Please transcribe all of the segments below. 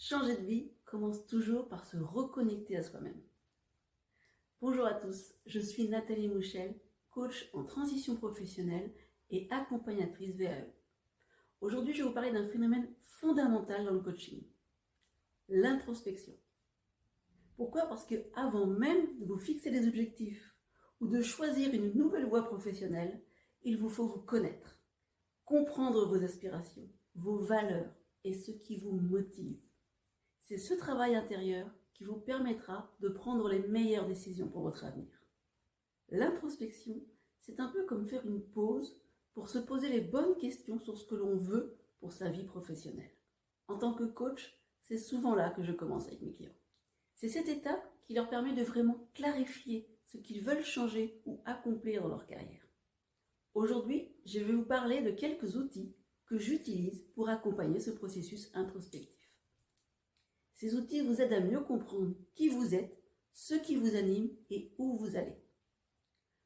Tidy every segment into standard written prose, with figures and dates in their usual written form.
Changer de vie commence toujours par se reconnecter à soi-même. Bonjour à tous, je suis Nathalie Mouchel, coach en transition professionnelle et accompagnatrice VAE. Aujourd'hui, je vais vous parler d'un phénomène fondamental dans le coaching, l'introspection. Pourquoi ? Parce que avant même de vous fixer des objectifs ou de choisir une nouvelle voie professionnelle, il vous faut vous connaître, comprendre vos aspirations, vos valeurs et ce qui vous motive. C'est ce travail intérieur qui vous permettra de prendre les meilleures décisions pour votre avenir. L'introspection, c'est un peu comme faire une pause pour se poser les bonnes questions sur ce que l'on veut pour sa vie professionnelle. En tant que coach, c'est souvent là que je commence avec mes clients. C'est cette étape qui leur permet de vraiment clarifier ce qu'ils veulent changer ou accomplir dans leur carrière. Aujourd'hui, je vais vous parler de quelques outils que j'utilise pour accompagner ce processus introspectif. Ces outils vous aident à mieux comprendre qui vous êtes, ce qui vous anime et où vous allez.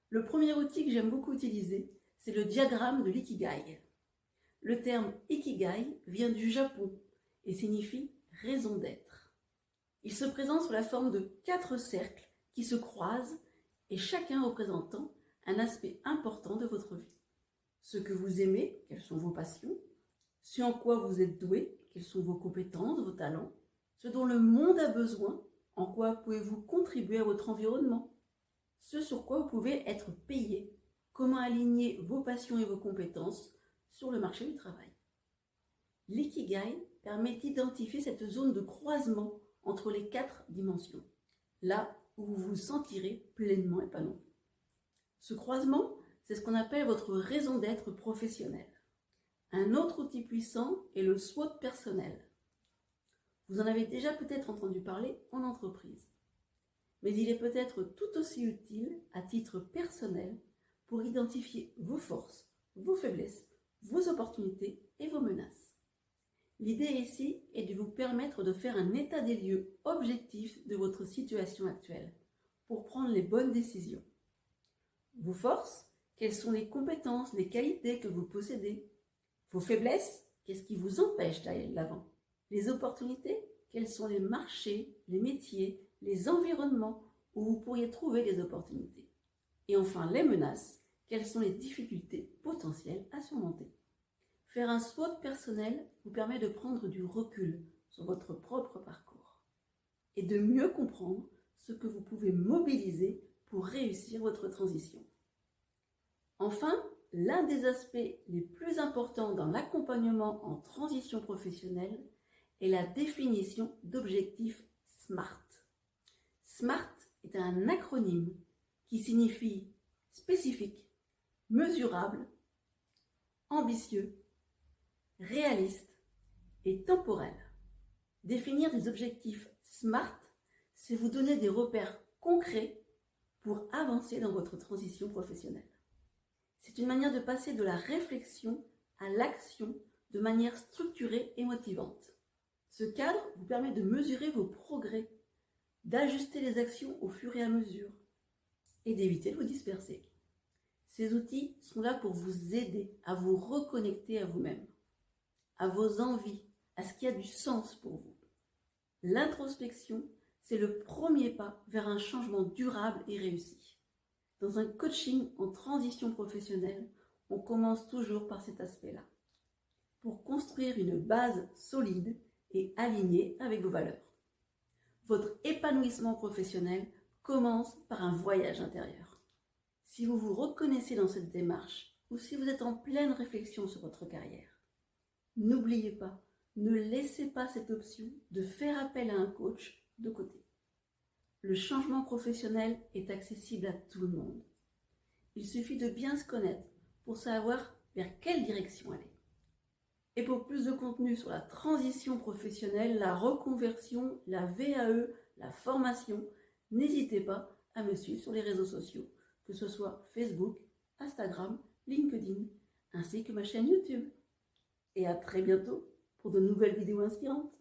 Le premier outil que j'aime beaucoup utiliser, c'est le diagramme de l'ikigai. Le terme ikigai vient du Japon et signifie raison d'être. Il se présente sous la forme de 4 cercles qui se croisent et chacun représentant un aspect important de votre vie. Ce que vous aimez, quelles sont vos passions, ce en quoi vous êtes doué, quelles sont vos compétences, vos talents, ce dont le monde a besoin, en quoi pouvez-vous contribuer à votre environnement, ce sur quoi vous pouvez être payé, comment aligner vos passions et vos compétences sur le marché du travail. L'ikigai permet d'identifier cette zone de croisement entre les 4 dimensions, là où vous vous sentirez pleinement épanoui. Ce croisement, c'est ce qu'on appelle votre raison d'être professionnelle. Un autre outil puissant est le SWOT personnel. Vous en avez déjà peut-être entendu parler en entreprise. Mais il est peut-être tout aussi utile à titre personnel pour identifier vos forces, vos faiblesses, vos opportunités et vos menaces. L'idée ici est de vous permettre de faire un état des lieux objectif de votre situation actuelle pour prendre les bonnes décisions. Vos forces, quelles sont les compétences, les qualités que vous possédez? Vos faiblesses, qu'est-ce qui vous empêche d'aller de l'avant? Les opportunités, quels sont les marchés, les métiers, les environnements où vous pourriez trouver des opportunités? Et enfin, les menaces, quelles sont les difficultés potentielles à surmonter? Faire un SWOT personnel vous permet de prendre du recul sur votre propre parcours et de mieux comprendre ce que vous pouvez mobiliser pour réussir votre transition. Enfin, l'un des aspects les plus importants dans l'accompagnement en transition professionnelle est la définition d'objectifs SMART. SMART est un acronyme qui signifie spécifique, mesurable, ambitieux, réaliste et temporel. Définir des objectifs SMART, c'est vous donner des repères concrets pour avancer dans votre transition professionnelle. C'est une manière de passer de la réflexion à l'action de manière structurée et motivante. Ce cadre vous permet de mesurer vos progrès, d'ajuster les actions au fur et à mesure et d'éviter de vous disperser. Ces outils sont là pour vous aider à vous reconnecter à vous-même, à vos envies, à ce qui a du sens pour vous. L'introspection, c'est le premier pas vers un changement durable et réussi. Dans un coaching en transition professionnelle, on commence toujours par cet aspect-là, pour construire une base solide et alignée avec vos valeurs. Votre épanouissement professionnel commence par un voyage intérieur. Si vous vous reconnaissez dans cette démarche ou si vous êtes en pleine réflexion sur votre carrière, n'oubliez pas, ne laissez pas cette option de faire appel à un coach de côté. Le changement professionnel est accessible à tout le monde. Il suffit de bien se connaître pour savoir vers quelle direction aller. Et pour plus de contenu sur la transition professionnelle, la reconversion, la VAE, la formation, n'hésitez pas à me suivre sur les réseaux sociaux, que ce soit Facebook, Instagram, LinkedIn, ainsi que ma chaîne YouTube. Et à très bientôt pour de nouvelles vidéos inspirantes.